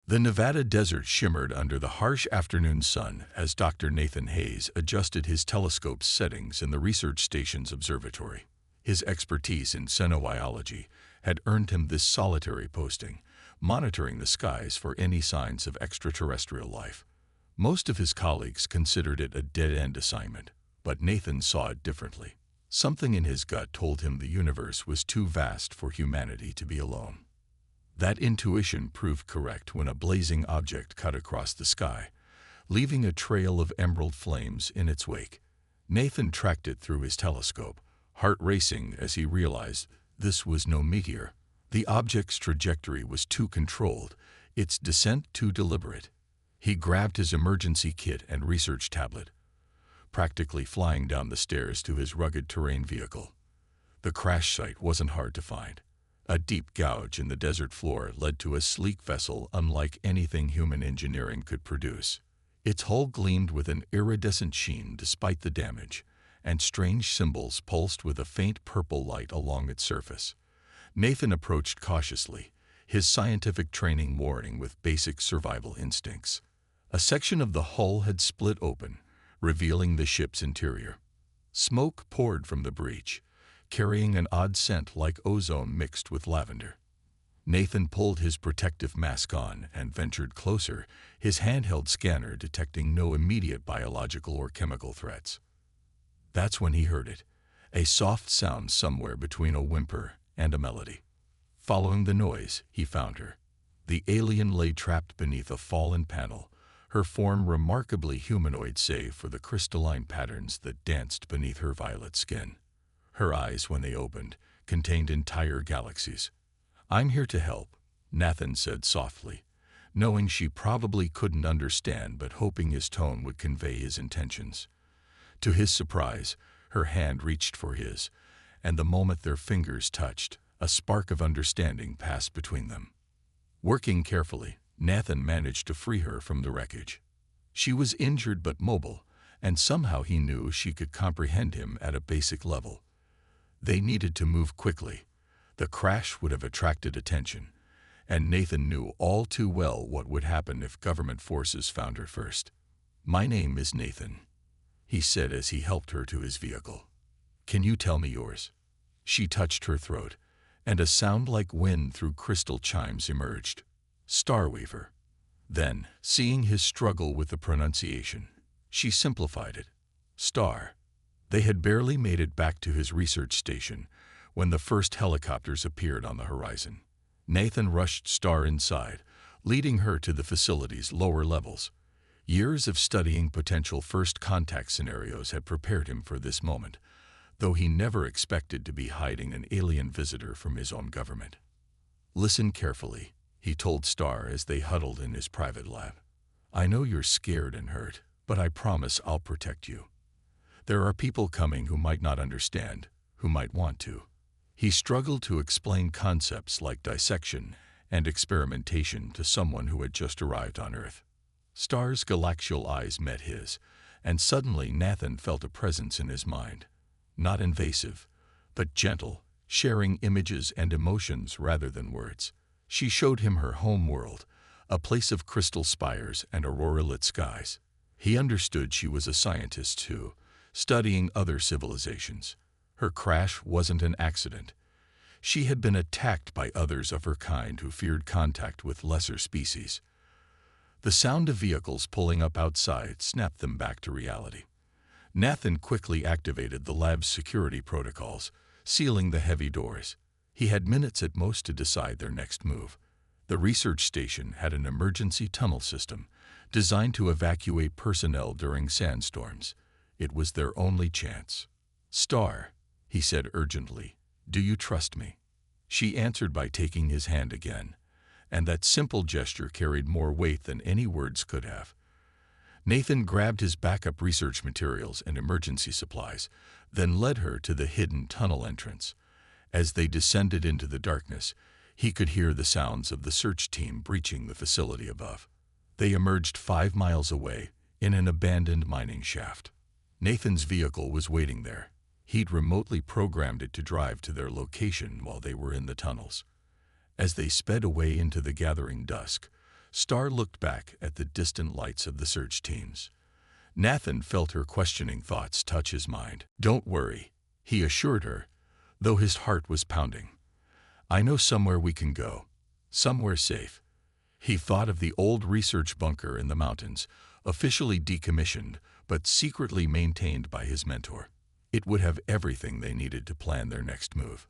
The Nevada desert shimmered under the harsh afternoon sun as Dr. Nathan Hayes adjusted his telescope's settings in the research station's observatory. His expertise in xenobiology had earned him this solitary posting, monitoring the skies for any signs of extraterrestrial life. Most of his colleagues considered it a dead-end assignment, but Nathan saw it differently. Something in his gut told him the universe was too vast for humanity to be alone. That intuition proved correct when a blazing object cut across the sky, leaving a trail of emerald flames in its wake. Nathan tracked it through his telescope, heart racing as he realized this was no meteor. The object's trajectory was too controlled, its descent too deliberate. He grabbed his emergency kit and research tablet, practically flying down the stairs to his rugged terrain vehicle. The crash site wasn't hard to find. A deep gouge in the desert floor led to a sleek vessel unlike anything human engineering could produce. Its hull gleamed with an iridescent sheen despite the damage, and strange symbols pulsed with a faint purple light along its surface. Nathan approached cautiously, his scientific training warring with basic survival instincts. A section of the hull had split open, revealing the ship's interior. Smoke poured from the breach, carrying an odd scent like ozone mixed with lavender. Nathan pulled his protective mask on and ventured closer, his handheld scanner detecting no immediate biological or chemical threats. That's when he heard it, a soft sound somewhere between a whimper and a melody. Following the noise, he found her. The alien lay trapped beneath a fallen panel, her form remarkably humanoid save for the crystalline patterns that danced beneath her violet skin. Her eyes, when they opened, contained entire galaxies. "I'm here to help," Nathan said softly, knowing she probably couldn't understand but hoping his tone would convey his intentions. To his surprise, her hand reached for his, and the moment their fingers touched, a spark of understanding passed between them. Working carefully, Nathan managed to free her from the wreckage. She was injured but mobile, and somehow he knew she could comprehend him at a basic level. They needed to move quickly. The crash would have attracted attention, and Nathan knew all too well what would happen if government forces found her first. "My name is Nathan," he said as he helped her to his vehicle. "Can you tell me yours?" She touched her throat, and a sound like wind through crystal chimes emerged. "Starweaver." Then, seeing his struggle with the pronunciation, she simplified it. "Star." They had barely made it back to his research station when the first helicopters appeared on the horizon. Nathan rushed Star inside, leading her to the facility's lower levels. Years of studying potential first contact scenarios had prepared him for this moment, though he never expected to be hiding an alien visitor from his own government. "Listen carefully," he told Star as they huddled in his private lab. "I know you're scared and hurt, but I promise I'll protect you. There are people coming who might not understand, who might want to." He struggled to explain concepts like dissection and experimentation to someone who had just arrived on Earth. Star's galaxial eyes met his, and suddenly Nathan felt a presence in his mind. Not invasive, but gentle, sharing images and emotions rather than words. She showed him her home world, a place of crystal spires and aurora-lit skies. He understood she was a scientist too, studying other civilizations. Her crash wasn't an accident. She had been attacked by others of her kind who feared contact with lesser species. The sound of vehicles pulling up outside snapped them back to reality. Nathan quickly activated the lab's security protocols, sealing the heavy doors. He had minutes at most to decide their next move. The research station had an emergency tunnel system designed to evacuate personnel during sandstorms. It was their only chance. "Star," he said urgently, "do you trust me?" She answered by taking his hand again, and that simple gesture carried more weight than any words could have. Nathan grabbed his backup research materials and emergency supplies, then led her to the hidden tunnel entrance. As they descended into the darkness, he could hear the sounds of the search team breaching the facility above. They emerged 5 miles away, in an abandoned mining shaft. Nathan's vehicle was waiting there. He'd remotely programmed it to drive to their location while they were in the tunnels. As they sped away into the gathering dusk, Star looked back at the distant lights of the search teams. Nathan felt her questioning thoughts touch his mind. "Don't worry," he assured her, though his heart was pounding. "I know somewhere we can go. Somewhere safe." He thought of the old research bunker in the mountains, officially decommissioned, but secretly maintained by his mentor. It would have everything they needed to plan their next move.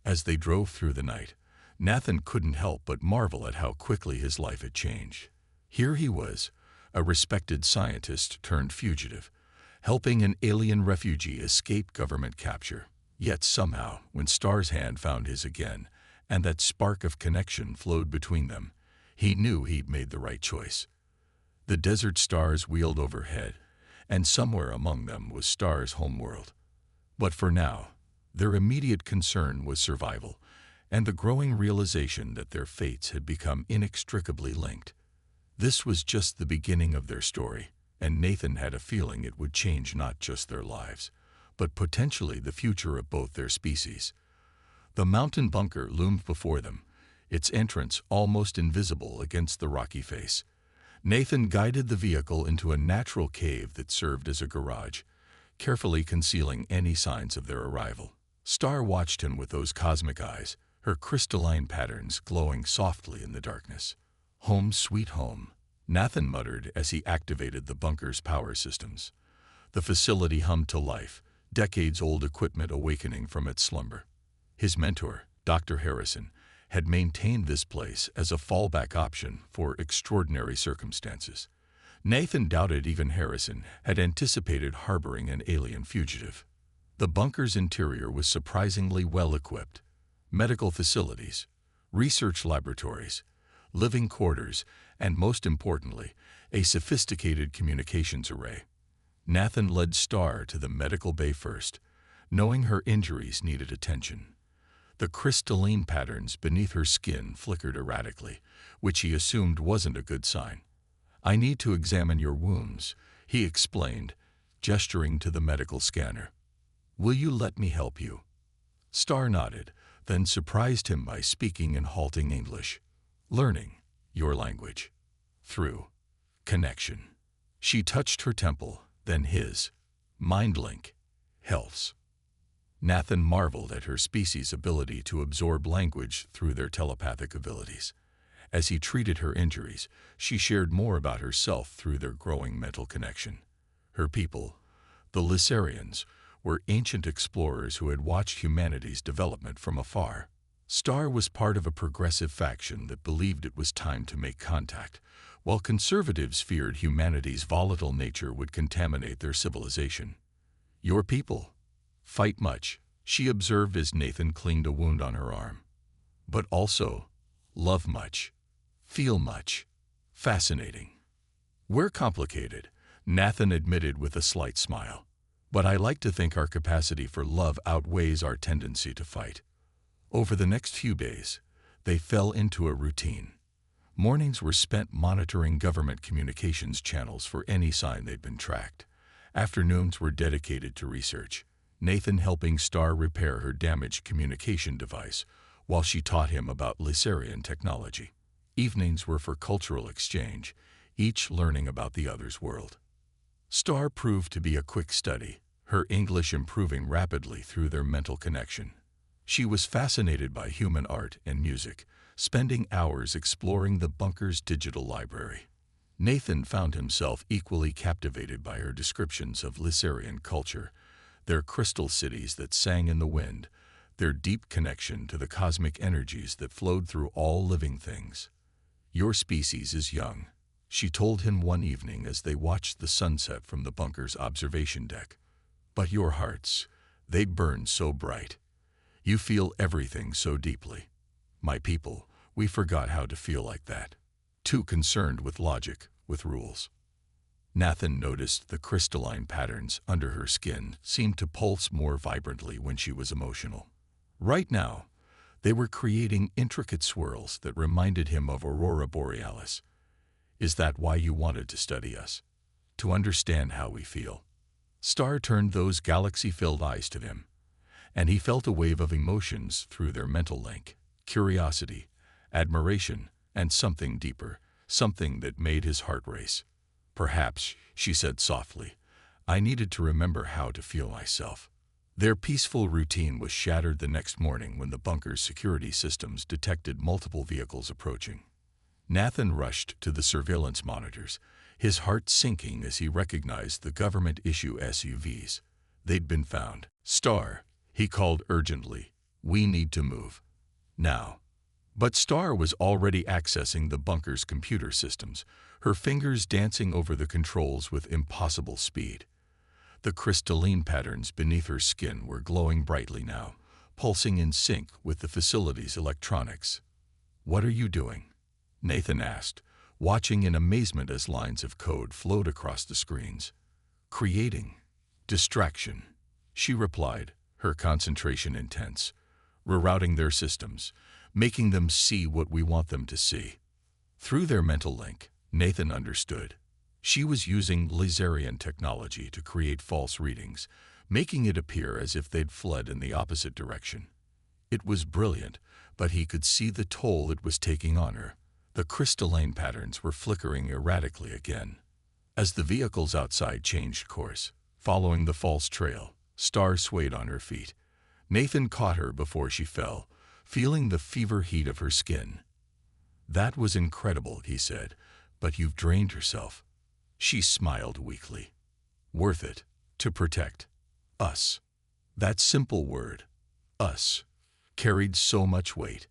As they drove through the night, Nathan couldn't help but marvel at how quickly his life had changed. Here he was, a respected scientist turned fugitive, helping an alien refugee escape government capture. Yet somehow, when Star's hand found his again, and that spark of connection flowed between them, he knew he'd made the right choice. The desert stars wheeled overhead, and somewhere among them was Star's homeworld. But for now, their immediate concern was survival, and the growing realization that their fates had become inextricably linked. This was just the beginning of their story, and Nathan had a feeling it would change not just their lives, but potentially the future of both their species. The mountain bunker loomed before them, its entrance almost invisible against the rocky face. Nathan guided the vehicle into a natural cave that served as a garage, carefully concealing any signs of their arrival. Star watched him with those cosmic eyes, her crystalline patterns glowing softly in the darkness. "Home sweet home," Nathan muttered as he activated the bunker's power systems. The facility hummed to life, decades-old equipment awakening from its slumber. His mentor, Dr. Harrison, had maintained this place as a fallback option for extraordinary circumstances. Nathan doubted even Harrison had anticipated harboring an alien fugitive. The bunker's interior was surprisingly well equipped. Medical facilities, research laboratories, living quarters, and most importantly, a sophisticated communications array. Nathan led Star to the medical bay first, knowing her injuries needed attention. The crystalline patterns beneath her skin flickered erratically, which he assumed wasn't a good sign. "I need to examine your wounds," he explained, gesturing to the medical scanner. "Will you let me help you?" Star nodded, then surprised him by speaking in halting English. "Learning your language through connection." She touched her temple, then his. "Mind link helps." Nathan marveled at her species' ability to absorb language through their telepathic abilities. As he treated her injuries, she shared more about herself through their growing mental connection. Her people, the Lysarians, were ancient explorers who had watched humanity's development from afar. Star was part of a progressive faction that believed it was time to make contact, while conservatives feared humanity's volatile nature would contaminate their civilization. "Your people fight much," she observed as Nathan cleaned a wound on her arm. "But also love much, feel much. Fascinating." "We're complicated," Nathan admitted with a slight smile. "But I like to think our capacity for love outweighs our tendency to fight." Over the next few days, they fell into a routine. Mornings were spent monitoring government communications channels for any sign they'd been tracked. Afternoons were dedicated to research, Nathan helping Star repair her damaged communication device, while she taught him about Lysarian technology. Evenings were for cultural exchange, each learning about the other's world. Star proved to be a quick study, her English improving rapidly through their mental connection. She was fascinated by human art and music, spending hours exploring the bunker's digital library. Nathan found himself equally captivated by her descriptions of Lysarian culture, their crystal cities that sang in the wind, their deep connection to the cosmic energies that flowed through all living things. "Your species is young," she told him one evening as they watched the sunset from the bunker's observation deck. "But your hearts, they burn so bright. You feel everything so deeply. My people, we forgot how to feel like that. Too concerned with logic, with rules." Nathan noticed the crystalline patterns under her skin seemed to pulse more vibrantly when she was emotional. Right now, they were creating intricate swirls that reminded him of Aurora Borealis. "Is that why you wanted to study us? To understand how we feel?" Star turned those galaxy-filled eyes to him, and he felt a wave of emotions through their mental link: curiosity, admiration, and something deeper, something that made his heart race. "Perhaps," she said softly, "I needed to remember how to feel myself." Their peaceful routine was shattered the next morning when the bunker's security systems detected multiple vehicles approaching. Nathan rushed to the surveillance monitors, his heart sinking as he recognized the government-issue SUVs. They'd been found. "Star," he called urgently, "we need to move. Now." But Star was already accessing the bunker's computer systems, her fingers dancing over the controls with impossible speed. The crystalline patterns beneath her skin were glowing brightly now, pulsing in sync with the facility's electronics. "What are you doing?" Nathan asked, watching in amazement as lines of code flowed across the screens. "Creating distraction," she replied, her concentration intense. "Rerouting their systems, making them see what we want them to see." Through their mental link, Nathan understood. She was using Laserian technology to create false readings, making it appear as if they'd fled in the opposite direction. It was brilliant, but he could see the toll it was taking on her. The crystalline patterns were flickering erratically again. As the vehicles outside changed course, following the false trail, Star swayed on her feet. Nathan caught her before she fell, feeling the fever heat of her skin. "That was incredible," he said, "but you've drained yourself." She smiled weakly. "Worth it, to protect us." That simple word, us, carried so much weight.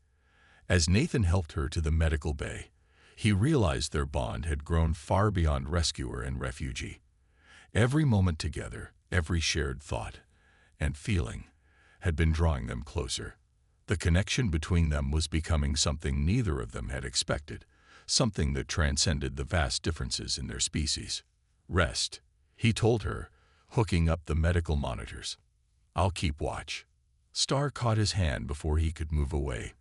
As Nathan helped her to the medical bay, he realized their bond had grown far beyond rescuer and refugee. Every moment together, every shared thought and feeling had been drawing them closer. The connection between them was becoming something neither of them had expected, something that transcended the vast differences in their species. "Rest," he told her, hooking up the medical monitors. "I'll keep watch." Star caught his hand before he could move away,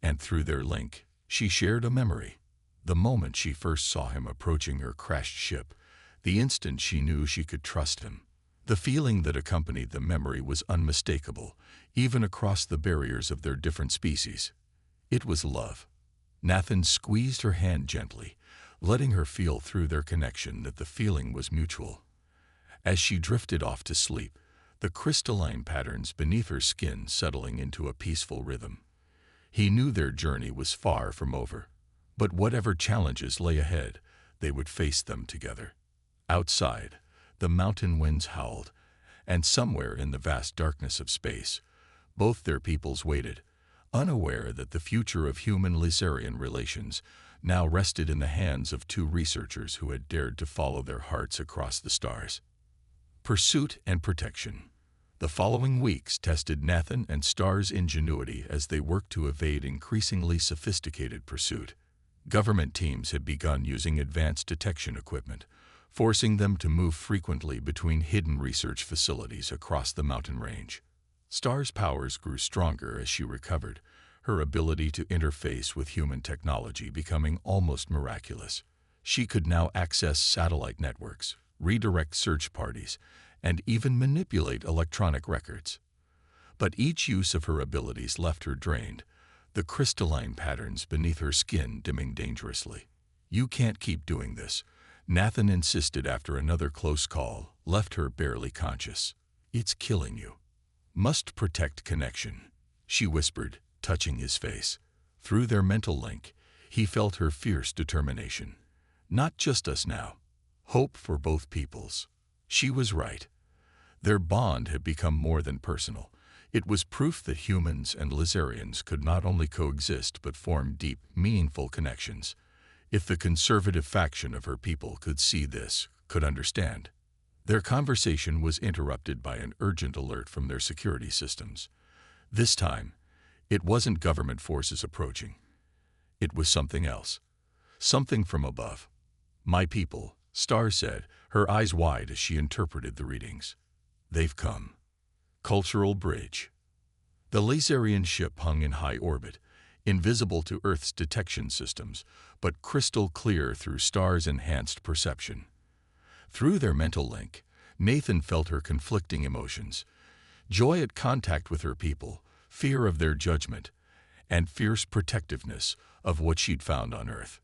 and through their link, she shared a memory. The moment she first saw him approaching her crashed ship, the instant she knew she could trust him. The feeling that accompanied the memory was unmistakable, even across the barriers of their different species. It was love. Nathan squeezed her hand gently, letting her feel through their connection that the feeling was mutual. As she drifted off to sleep, the crystalline patterns beneath her skin settling into a peaceful rhythm. He knew their journey was far from over, but whatever challenges lay ahead, they would face them together. Outside, the mountain winds howled, and somewhere in the vast darkness of space, both their peoples waited, unaware that the future of human-Laserian relations now rested in the hands of two researchers who had dared to follow their hearts across the stars. Pursuit and protection. The following weeks tested Nathan and Star's ingenuity as they worked to evade increasingly sophisticated pursuit. Government teams had begun using advanced detection equipment, forcing them to move frequently between hidden research facilities across the mountain range. Star's powers grew stronger as she recovered, her ability to interface with human technology becoming almost miraculous. She could now access satellite networks, redirect search parties, and even manipulate electronic records. But each use of her abilities left her drained, the crystalline patterns beneath her skin dimming dangerously. "You can't keep doing this," Nathan insisted after another close call left her barely conscious. "It's killing you." "Must protect connection," she whispered, touching his face. Through their mental link, he felt her fierce determination. "Not just us now. Hope for both peoples." She was right. Their bond had become more than personal. It was proof that humans and Laserians could not only coexist but form deep, meaningful connections. If the conservative faction of her people could see this, could understand. Their conversation was interrupted by an urgent alert from their security systems. This time, it wasn't government forces approaching. It was something else. Something from above. "My people," Star said, her eyes wide as she interpreted the readings. "They've come." Cultural bridge. The Laserian ship hung in high orbit, invisible to Earth's detection systems, but crystal clear through Star's enhanced perception. Through their mental link, Nathan felt her conflicting emotions: joy at contact with her people, fear of their judgment, and fierce protectiveness of what she'd found on Earth.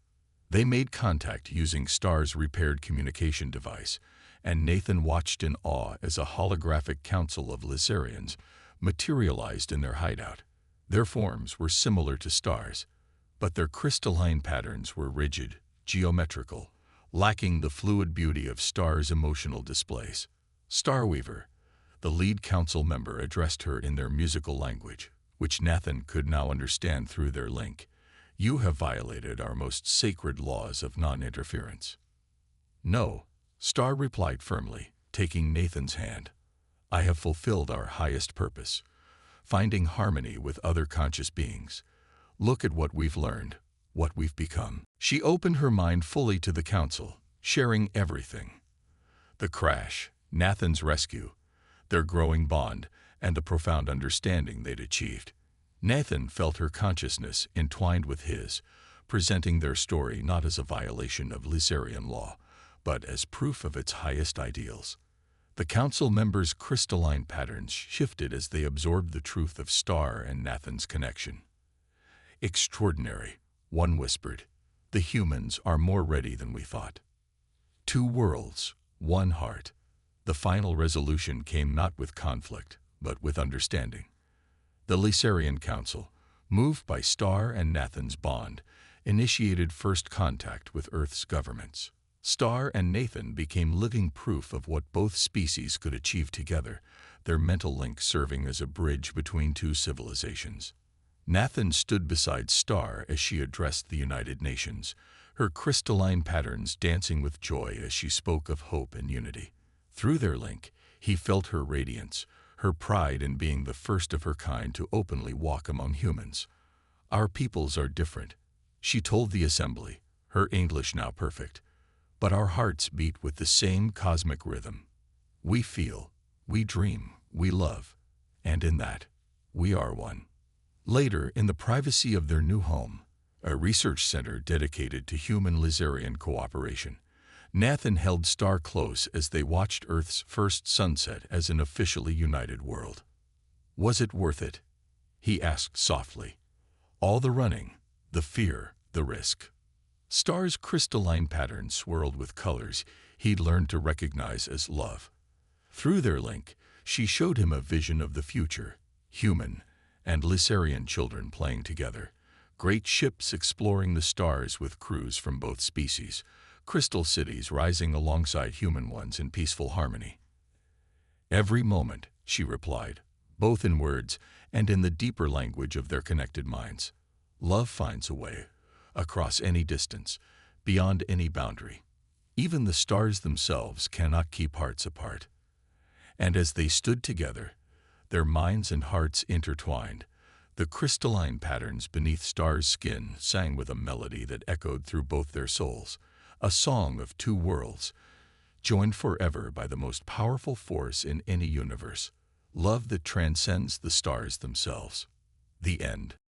They made contact using Star's repaired communication device, and Nathan watched in awe as a holographic council of Lysarians materialized in their hideout. Their forms were similar to Star's, but their crystalline patterns were rigid, geometrical, lacking the fluid beauty of Star's emotional displays. Starweaver, the lead council member, addressed her in their musical language, which Nathan could now understand through their link. "You have violated our most sacred laws of non-interference." "No," Star replied firmly, taking Nathan's hand. "I have fulfilled our highest purpose, finding harmony with other conscious beings. Look at what we've learned, what we've become." She opened her mind fully to the council, sharing everything. The crash, Nathan's rescue, their growing bond, and the profound understanding they'd achieved. Nathan felt her consciousness entwined with his, presenting their story not as a violation of Lysarian law, but as proof of its highest ideals. The council members' crystalline patterns shifted as they absorbed the truth of Star and Nathan's connection. "Extraordinary," one whispered. "The humans are more ready than we thought." Two worlds, one heart. The final resolution came not with conflict, but with understanding. The Lysarian Council, moved by Star and Nathan's bond, initiated first contact with Earth's governments. Star and Nathan became living proof of what both species could achieve together, their mental link serving as a bridge between two civilizations. Nathan stood beside Star as she addressed the United Nations, her crystalline patterns dancing with joy as she spoke of hope and unity. Through their link, he felt her radiance, her pride in being the first of her kind to openly walk among humans. "Our peoples are different," she told the assembly, her English now perfect, "but our hearts beat with the same cosmic rhythm. We feel, we dream, we love, and in that, we are one." Later, in the privacy of their new home, a research center dedicated to human-Lysarian cooperation, Nathan held Star close as they watched Earth's first sunset as an officially united world. "Was it worth it?" he asked softly. "All the running, the fear, the risk." Star's crystalline pattern swirled with colors he'd learned to recognize as love. Through their link, she showed him a vision of the future, human and Lysarian children playing together, great ships exploring the stars with crews from both species, crystal cities rising alongside human ones in peaceful harmony. "Every moment," she replied, both in words and in the deeper language of their connected minds. "Love finds a way, across any distance, beyond any boundary. Even the stars themselves cannot keep hearts apart." And as they stood together, their minds and hearts intertwined, the crystalline patterns beneath Star's skin sang with a melody that echoed through both their souls, a song of two worlds, joined forever by the most powerful force in any universe, love that transcends the stars themselves. The end.